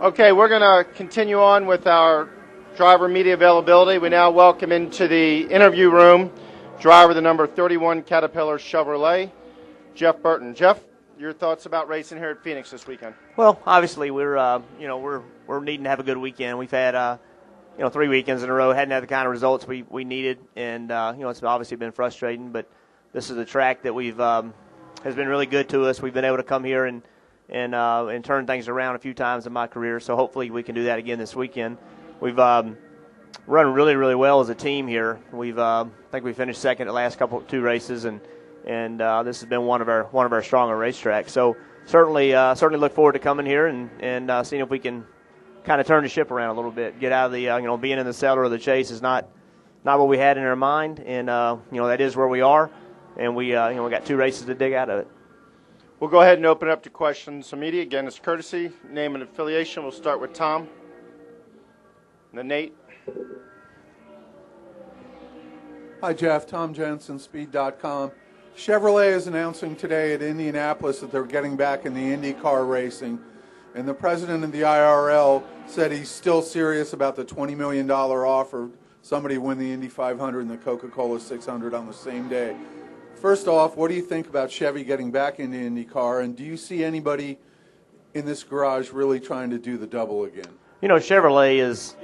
Okay, we're going to continue on with our driver media availability. We now welcome into the interview room driver the number 31 Caterpillar Chevrolet, Jeff Burton. Jeff, your thoughts about racing here at Phoenix this weekend? Well, obviously we're needing to have a good weekend. We've had 3 weekends in a row, hadn't had the kind of results we needed, and it's obviously been frustrating. But this is a track that has been really good to us. We've been able to come here and turn things around a few times in my career. So hopefully we can do that again this weekend. We've run really, really well as a team here. I think we finished second the last two races, and this has been one of our stronger racetracks. So certainly look forward to coming here and seeing if we can kind of turn the ship around a little bit. Get out of the being in the cellar of the chase is not what we had in our mind, and that is where we are, and we got 2 races to dig out of it. We'll go ahead and open it up to questions from media. Again, it's courtesy, name and affiliation. We'll start with Tom, and then Nate. Hi, Jeff. Tom Jensen, Speed.com. Chevrolet is announcing today at Indianapolis that they're getting back in the IndyCar racing, and the president of the IRL said he's still serious about the $20 million offer. Somebody win the Indy 500 and the Coca-Cola 600 on the same day. First off, what do you think about Chevy getting back into IndyCar, and do you see anybody in this garage really trying to do the double again? Chevrolet is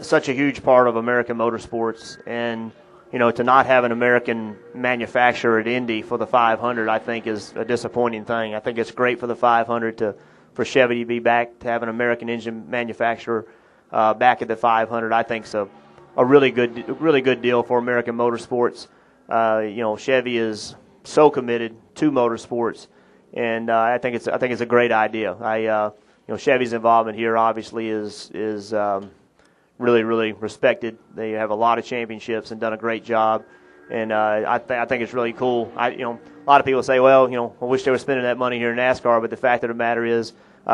such a huge part of American motorsports, and to not have an American manufacturer at Indy for the 500, I think, is a disappointing thing. I think it's great for the 500 for Chevy to be back, to have an American engine manufacturer back at the 500. I think it's a really good deal for American motorsports. Chevy is so committed to motorsports, and I think it's a great idea. Chevy's involvement here obviously is really, really respected. They have a lot of championships and done a great job, and I think it's really cool. A lot of people say, well, I wish they were spending that money here in NASCAR, but the fact of the matter is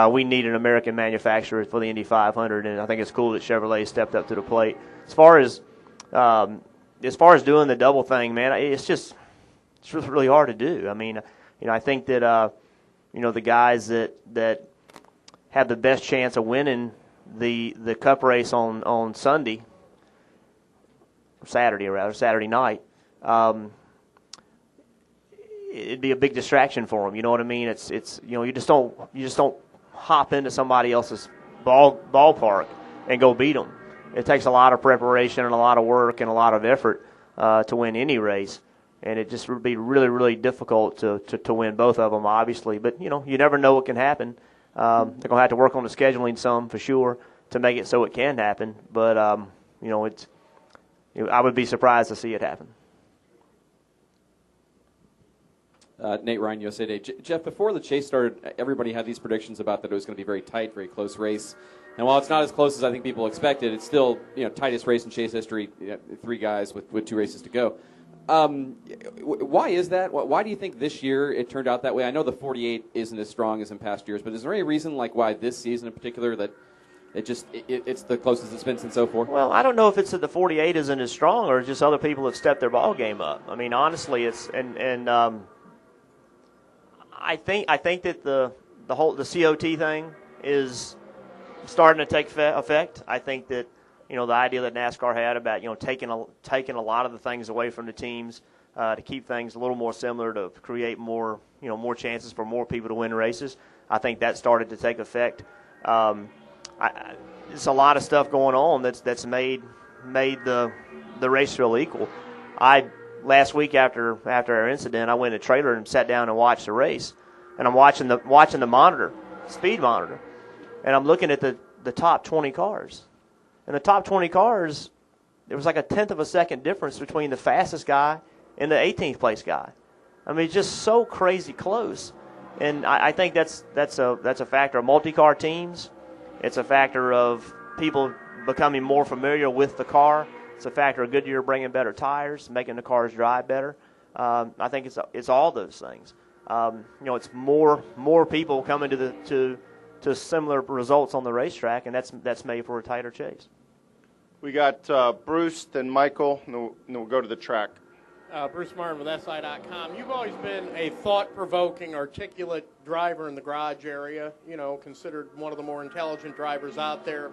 we need an American manufacturer for the Indy 500, and I think it's cool that Chevrolet stepped up to the plate. As far as doing the double thing, man, it's really hard to do. I mean, I think that the guys that have the best chance of winning the Cup race on Sunday, Saturday night, it'd be a big distraction for them. You know what I mean? It's you just don't hop into somebody else's ballpark and go beat them. It takes a lot of preparation and a lot of work and a lot of effort to win any race, and it just would be really, really difficult to win both of them, obviously. But you never know what can happen. They're going to have to work on the scheduling some for sure to make it so it can happen. But I would be surprised to see it happen. Nate Ryan, USA Today. Jeff, before the chase started, everybody had these predictions about that it was going to be very tight, very close race. And while it's not as close as I think people expected, it's still tightest race in chase history. 3 guys with 2 races to go. Why is that? Why do you think this year it turned out that way? I know the 48 isn't as strong as in past years, but is there any reason why this season in particular that it's the closest it's been since 04? Well, I don't know if it's that the 48 isn't as strong or just other people have stepped their ball game up. I mean, honestly, it's I think that the COT thing is starting to take effect. I think that the idea that NASCAR had about taking a lot of the things away from the teams to keep things a little more similar, to create more more chances for more people to win races. I think that started to take effect. It's a lot of stuff going on that's made the race feel equal. Last week after our incident, I went in a trailer and sat down and watched the race, and I'm watching the monitor, speed monitor, and I'm looking at the top 20 cars. In the top 20 cars, there was like a tenth of a second difference between the fastest guy and the 18th place guy. I mean, it's just so crazy close, and I think that's a factor of multi-car teams. It's a factor of people becoming more familiar with the car. It's a factor of Goodyear bringing better tires, making the cars drive better. I think it's all those things. It's more people coming to similar results on the racetrack, and that's made for a tighter chase. We got Bruce, then Michael, and then we'll go to the track. Bruce Martin with SI.com. You've always been a thought-provoking, articulate driver in the garage area, considered one of the more intelligent drivers out there.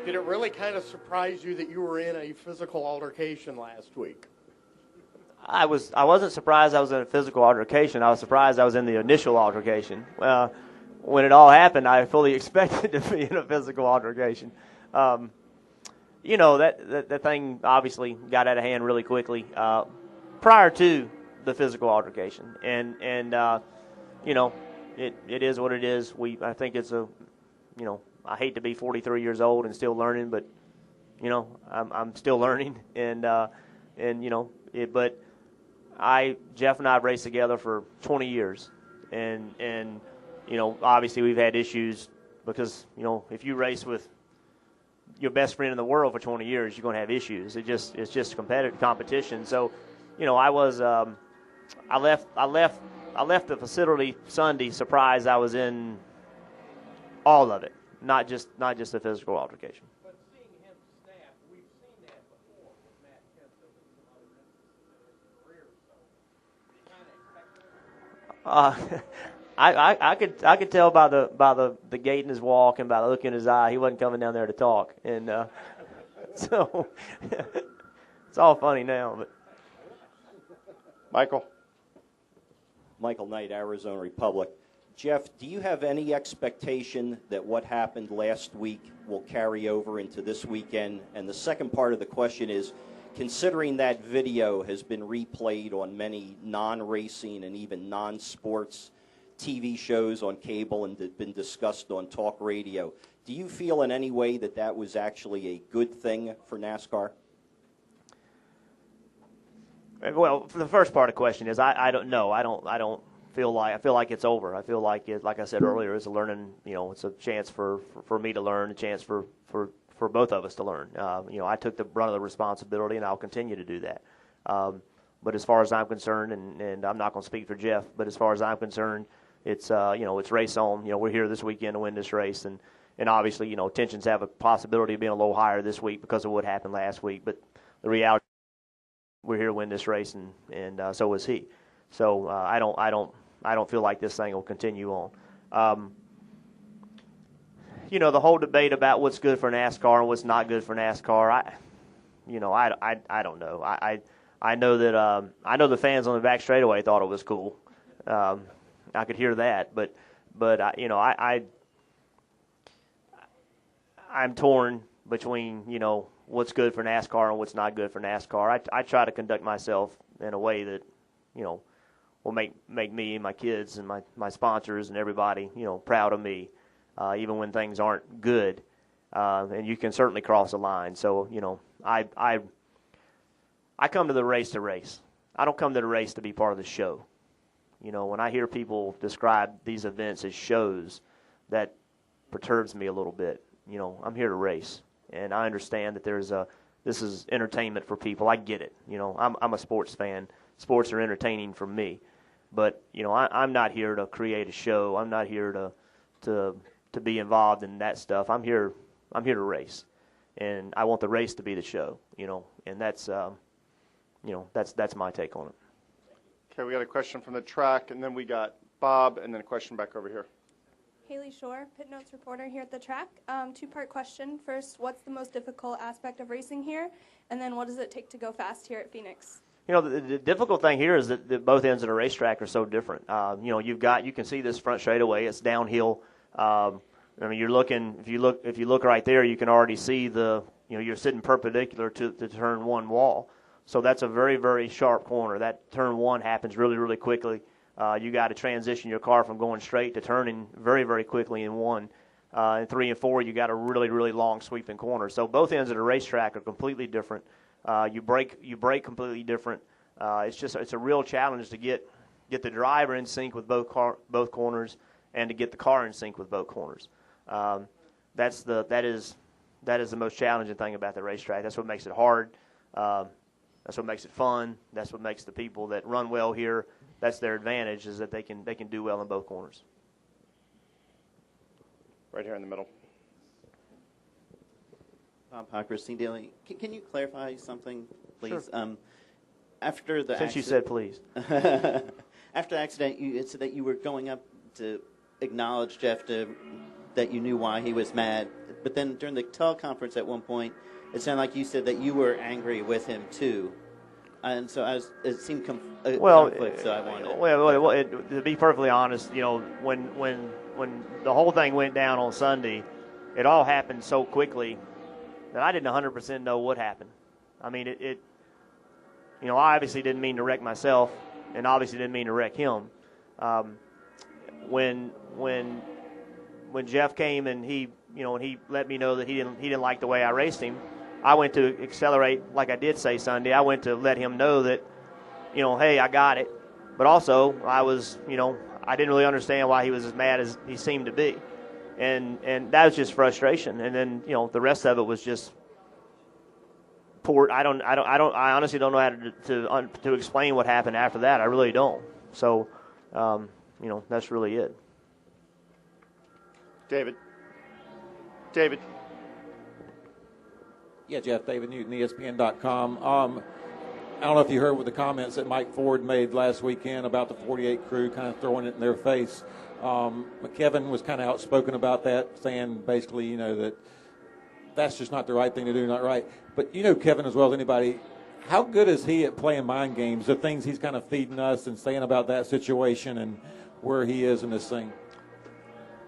Did it really kind of surprise you that you were in a physical altercation last week? I wasn't surprised I was in a physical altercation. I was surprised I was in the initial altercation. When it all happened, I fully expected to be in a physical altercation. That thing obviously got out of hand really quickly prior to the physical altercation, and it is what it is. I think it's I hate to be 43 years old and still learning, but I'm still learning, but Jeff and I have raced together for 20 years, and obviously we've had issues because if you race with your best friend in the world for 20 years, you're going to have issues. It's just competition. So, I left the facility Sunday surprised I was in all of it, not just the physical altercation. But seeing him snap, we've seen that before with Matt Kenseth and some other instances in his career. So, kind of expected. I could tell by the gait in his walk and by the look in his eye he wasn't coming down there to talk, and so it's all funny now. But Michael Knight, Arizona Republic. Jeff, do you have any expectation that what happened last week will carry over into this weekend? And the second part of the question is, considering that video has been replayed on many non-racing and even non-sports TV shows on cable and been discussed on talk radio, do you feel in any way that that was actually a good thing for NASCAR? Well, for the first part of the question is I don't know. I feel like it's over. I feel like like I said earlier, it's a learning. It's a chance for me to learn, a chance for both of us to learn. I took the brunt of the responsibility, and I'll continue to do that. But as far as I'm concerned, and I'm not going to speak for Jeff, but as far as I'm concerned, it's it's race on. We're here this weekend to win this race, and obviously tensions have a possibility of being a little higher this week because of what happened last week. But the reality, we're here to win this race, and so is he. So I don't feel like this thing will continue on. The whole debate about what's good for NASCAR and what's not good for NASCAR, I don't know. I know that I know the fans on the back straightaway thought it was cool. I could hear that, but I'm torn between what's good for NASCAR and what's not good for NASCAR. I try to conduct myself in a way that will make me and my kids and my sponsors and everybody proud of me, even when things aren't good, and you can certainly cross a line. So I come to the race to race. I don't come to the race to be part of the show. When I hear people describe these events as shows, that perturbs me a little bit. I'm here to race, and I understand that this is entertainment for people. I get it. I'm a sports fan. Sports are entertaining for me, but I'm not here to create a show. I'm not here to be involved in that stuff. I'm here to race, and I want the race to be the show. And that's that's my take on it. Okay, we got a question from the track, and then we got Bob, and then a question back over here. Haley Shore, Pit Notes reporter here at the track. Two-part question. First, what's the most difficult aspect of racing here? And then what does it take to go fast here at Phoenix? The difficult thing here is that both ends of the racetrack are so different. You can see this front straightaway. It's downhill. You're looking. If you look right there, you can already see you're sitting perpendicular to turn one wall. So that's a very, very sharp corner. That turn one happens really, really quickly. You got to transition your car from going straight to turning very, very quickly in one. In 3 and 4, you got a really, really long sweeping corner. So both ends of the racetrack are completely different. You brake completely different. It's a real challenge to get the driver in sync with both corners, and to get the car in sync with both corners. That is the most challenging thing about the racetrack. That's what makes it hard. That's what makes it fun. That's what makes the people that run well here. That's their advantage, is that they can do well in both corners. Right here in the middle. Bob Hawk, Christine Daly. Can you clarify something, please? Sure. After the Since you said please. After the accident, you said that you were going up to acknowledge Jeff that you knew why he was mad. But then during the teleconference at one point, it sounded like you said that you were angry with him too. And so it seemed conflict, so I wanted. Well, to be perfectly honest, when the whole thing went down on Sunday, it all happened so quickly that I didn't 100% know what happened. I mean, I obviously didn't mean to wreck myself, and obviously didn't mean to wreck him. When Jeff came and he let me know that he didn't like the way I raced him, I went to accelerate, like I did say Sunday. I went to let him know that, hey, I got it. But also, I was, I didn't really understand why he was as mad as he seemed to be, and that was just frustration. And then, the rest of it was just poor. I honestly don't know how to explain what happened after that. I really don't. So, that's really it. David. Yeah, Jeff, David Newton, ESPN.com. I don't know if you heard with the comments that Mike Ford made last weekend about the 48 crew kind of throwing it in their face. Kevin was kind of outspoken about that, saying basically, that that's just not the right thing to do, not right. But Kevin as well as anybody, how good is he at playing mind games, the things he's kind of feeding us and saying about that situation and where he is in this thing?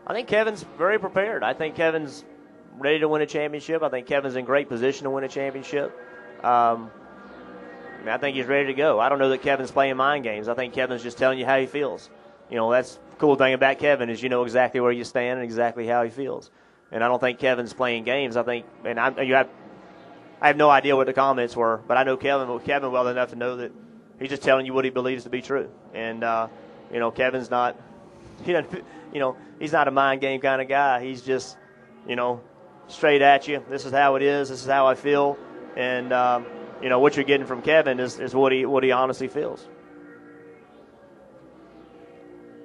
I think Kevin's very prepared. I think Kevin's ready to win a championship. I think Kevin's in great position to win a championship. I think he's ready to go. I don't know that Kevin's playing mind games. I think Kevin's just telling you how he feels. That's the cool thing about Kevin is you know exactly where you stand and exactly how he feels. And I don't think Kevin's playing games. I think, and I have no idea what the comments were, but I know Kevin well enough to know that he's just telling you what he believes to be true. And Kevin's not, he's not a mind game kind of guy. He's just, straight at you. This is how it is. This is how I feel. And what you're getting from Kevin is what he honestly feels.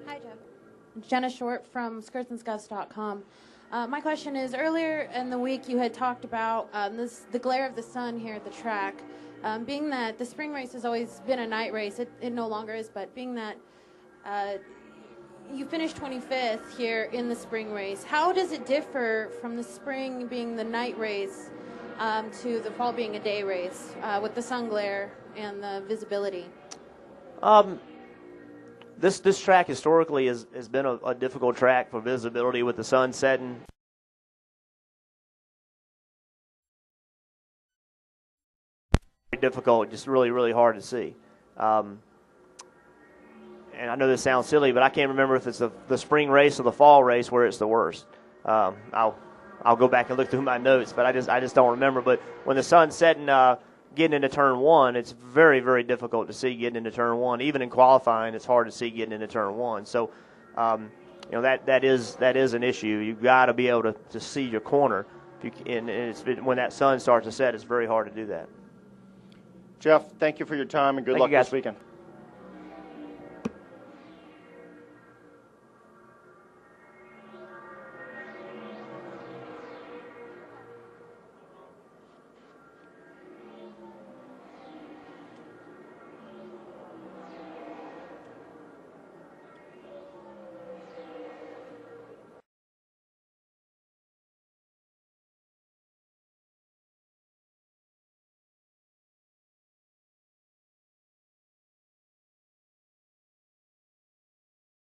Hi, Jeff. Jenna Short from skirtsandscuffs.com. My question is, earlier in the week you had talked about the glare of the sun here at the track. Being that the spring race has always been a night race, it no longer is, but being that you finished 25th here in the spring race, how does it differ from the spring being the night race to the fall being a day race with the sun glare and the visibility? This track historically has been a difficult track for visibility with the sun setting. Very difficult, just really, really hard to see. And I know this sounds silly, but I can't remember if it's the spring race or the fall race where it's the worst. I'll go back and look through my notes, but I just don't remember. But when the sun's setting, getting into turn one, it's very, very difficult to see getting into turn one. Even in qualifying, it's hard to see getting into turn one. So, that is an issue. You've got to be able to see your corner. When that sun starts to set, it's very hard to do that. Jeff, thank you for your time and good luck this weekend.